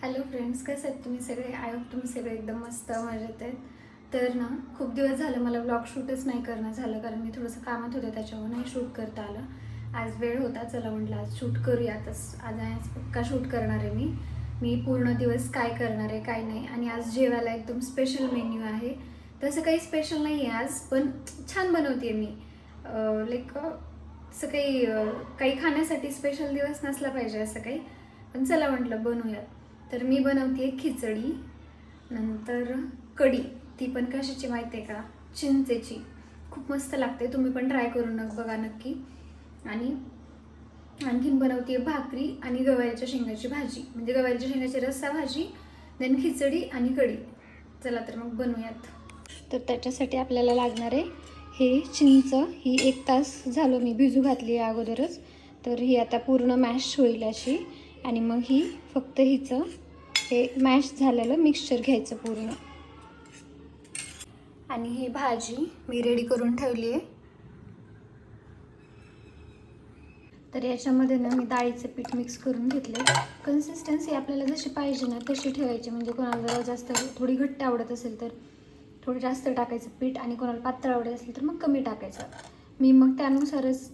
Hello friends, कसे आहेत तुम्ही सगळे? आय होप तुम्ही सगळे एकदम मस्त मजेत आहेत. तर ना खूप दिवस झालं मला ब्लॉग शूटच नाही करणं झालं, कारण मी थोडंसं कामात होते, त्याच्यामुळे नाही शूट करता आलं. आज वेळ होता, चला म्हटलं आज शूट करूयातच. आज पक्का शूट करणार आहे मी पूर्ण दिवस काय करणार आहे काय नाही. आणि आज जेवायला एकदम स्पेशल मेन्यू आहे. तसं काही स्पेशल नाही आहे आज, पण छान बनवते मी. लाईक असं काही खाण्यासाठी स्पेशल दिवस नसला पाहिजे असं काही, पण चला म्हटलं बनवूयात. तर मी बनवते खिचडी, नंतर कढी. ती पण कशाची माहिती आहे का? चिंचेची. खूप मस्त लागते, तुम्ही पण ट्राय करून बघा नक्की. आणि आणखीन बनवते भाकरी आणि गवारीच्या शेंगाची भाजी, म्हणजे गवारीच्या शेंगाची रस्सा भाजी, देन खिचडी आणि कढी. चला तर मग बनवूयात. तर त्याच्यासाठी आपल्याला लागणार आहे हे चिंच. ही 1 तास झालं मी भिजू घातली आहे अगोदरच. तर ही आता पूर्ण मॅश होईल अशी. आणि मग ही फक्त हिचं हे मॅश झालेलं मिक्सचर घ्यायचं पूर्ण. आणि ही भाजी मी रेडी करून ठेवली आहे. तर याच्यामध्ये ना मी डाळीचं पीठ मिक्स करून घेतलं. कन्सिस्टन्सी आपल्याला जशी पाहिजे ना तशी ठेवायची, म्हणजे कोणाला जरा जास्त थोडी घट्ट आवडत असेल तर थोडं जास्त टाकायचं पीठ, आणि कोणाला पातळ आवडत असेल तर मग कमी टाकायचं. मी मग त्यानुसारच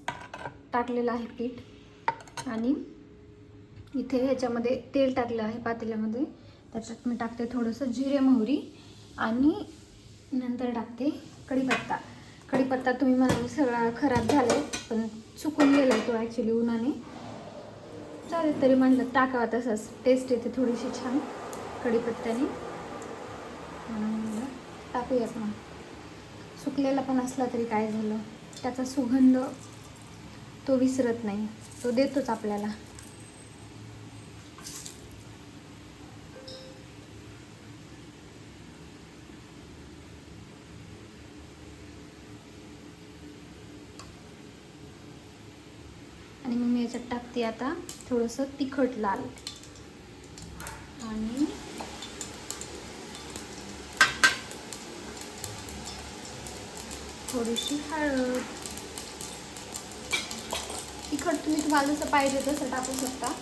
टाकलेलं आहे पीठ. आणि इथे ह्याच्यामध्ये तेल टाकलं आहे पातेल्यामध्ये. त्याच्यात मी टाकते थोडंसं जिरे मोहरी, आणि नंतर टाकते कढीपत्ता. कढीपत्ता तुम्ही म्हणाल सगळा खराब झाला आहे, पण सुकून गेला आहे तो ॲक्च्युली उन्हाने. चालेल, तरी म्हटलं टाकावा, तसंच टेस्ट येते थोडीशी छान कढीपत्त्याने. म्हणून टाकूयात मग. सुकलेला पण असला तरी काय झालं, त्याचा सुगंध तो विसरत नाही, तो देतोच आपल्याला. आणि मग मी याच्यात टाकते आता थोडंसं तिखट लाल, आणि थोडीशी हळद. तिखट तुम्ही तुम्हाला जसं पाहिजे तसं टाकू शकता.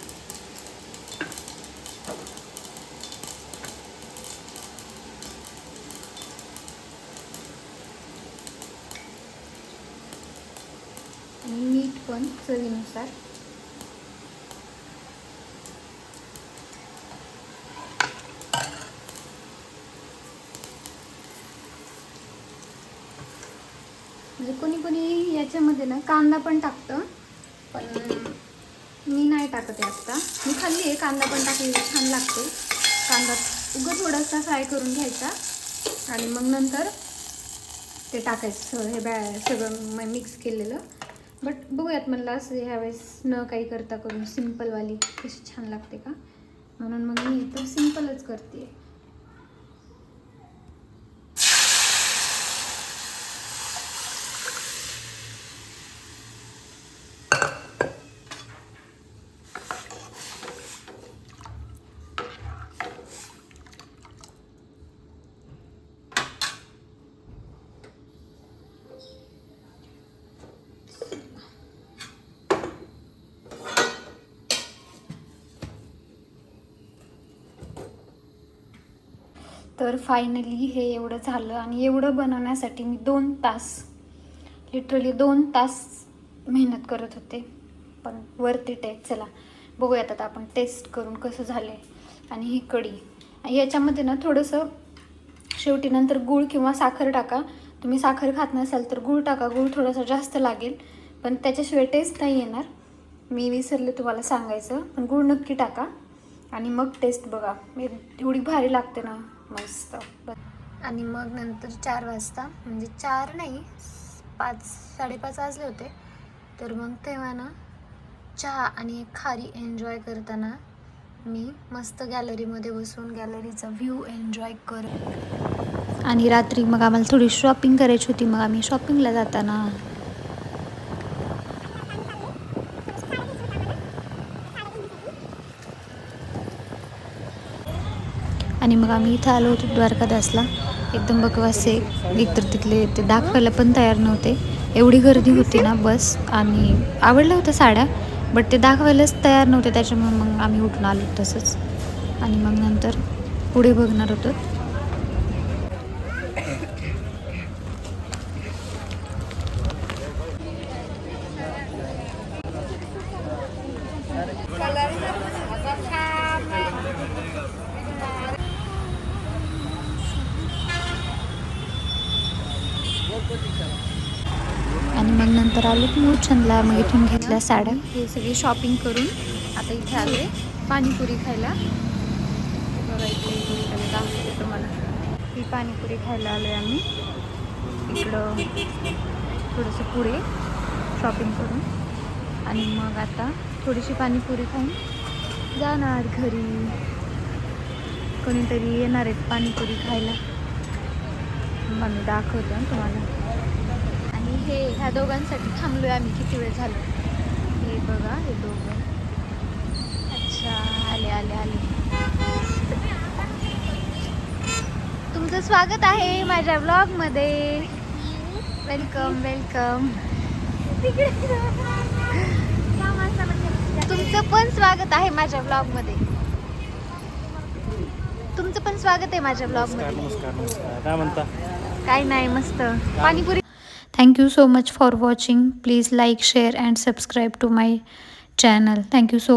आणि मीठ पण चवीनुसार. म्हणजे कोणी याच्यामध्ये ना कांदा पण टाकतं, पण मी नाही टाकते आत्ता. मी खाल्ली आहे कांदा पण टाकलेला, छान लागते. कांदा उगाच थोडासा फ्राय करून घ्यायचा, आणि मग नंतर ते टाकायचं हे सगळं मिक्स केलेलं. बट बघूयात म्हणलं असं ह्यावेळेस न काही करता करून सिम्पलवाली कशी छान लागते का, म्हणून मग मी तर सिम्पलच करते. तर फायनली हे एवढं झालं. आणि एवढं बनवण्यासाठी मी 2 तास, लिटरली 2 तास मेहनत करत होते, पण वरती टेस्ट. चला बघूयात आता आपण टेस्ट करून कसं झालं आहे. आणि ही कढी, याच्यामध्ये ना थोडंसं शेवटी नंतर गूळ किंवा साखर टाका. तुम्ही साखर खात नसाल तर गूळ टाका, गूळ थोडासा जास्त लागेल, पण त्याच्याशिवाय टेस्ट नाही येणार. मी विसरले तुम्हाला सांगायचं, पण गूळ नक्की टाका. आणि मग टेस्ट बघा, एवढी भारी लागते ना, मस्त. आणि मग नंतर 4 वाजता, म्हणजे 4 नाही 5 साडेपाच वाजले होते, तर मग तेव्हा ना चहा आणि खारी एन्जॉय करताना मी मस्त गॅलरीमध्ये बसून गॅलरीचा व्ह्यू एन्जॉय करत. आणि रात्री मग आम्हाला थोडी शॉपिंग करायची होती, मग आम्ही शॉपिंगला जाताना आणि मग आम्ही इथं आलो होतो द्वारकादासला. एकदम बकवास आहे, एकतर तिथले ते दाखवायला पण तयार नव्हते, एवढी गर्दी होती ना बस. आणि आवडल्या होत्या साड्या, बट ते दाखवायलाच तयार नव्हते, त्याच्यामुळे मग आम्ही उठून आलो तसंच. आणि मग नंतर पुढे बघणार होतो. आणि मग नंतर आलो मूर्छंदला. मग इथून घेतल्या साड्या. हे सगळी शॉपिंग करून आता इथे आले पाणीपुरी खायला. बघा इथे दाखवते तुम्हाला. ही पाणीपुरी खायला आलोय आम्ही. इकडं थोडंसं पुढे शॉपिंग करून आणि मग आता थोडीशी पाणीपुरी खाऊन जाणार घरी. कोणीतरी येणार आहेत पाणीपुरी खायला. मग मी दाखवते तुम्हाला. आणि ह्या दोघांसाठी थांबलोय आम्ही. किती वेळ झालं. हे बघा हे दोघं. अच्छा आले आले आले. तुमचं स्वागत आहे माझ्या व्लॉगमध्ये. Welcome welcome. तुमचं पण स्वागत आहे माझ्या व्लॉगमध्ये. तुमचं पण स्वागत आहे माझ्या व्लॉगमध्ये. नमस्कार. काय म्हणता? काय नाही, मस्त panipuri. Thank you so much for watching. Please like, share and subscribe to my channel. Thank you so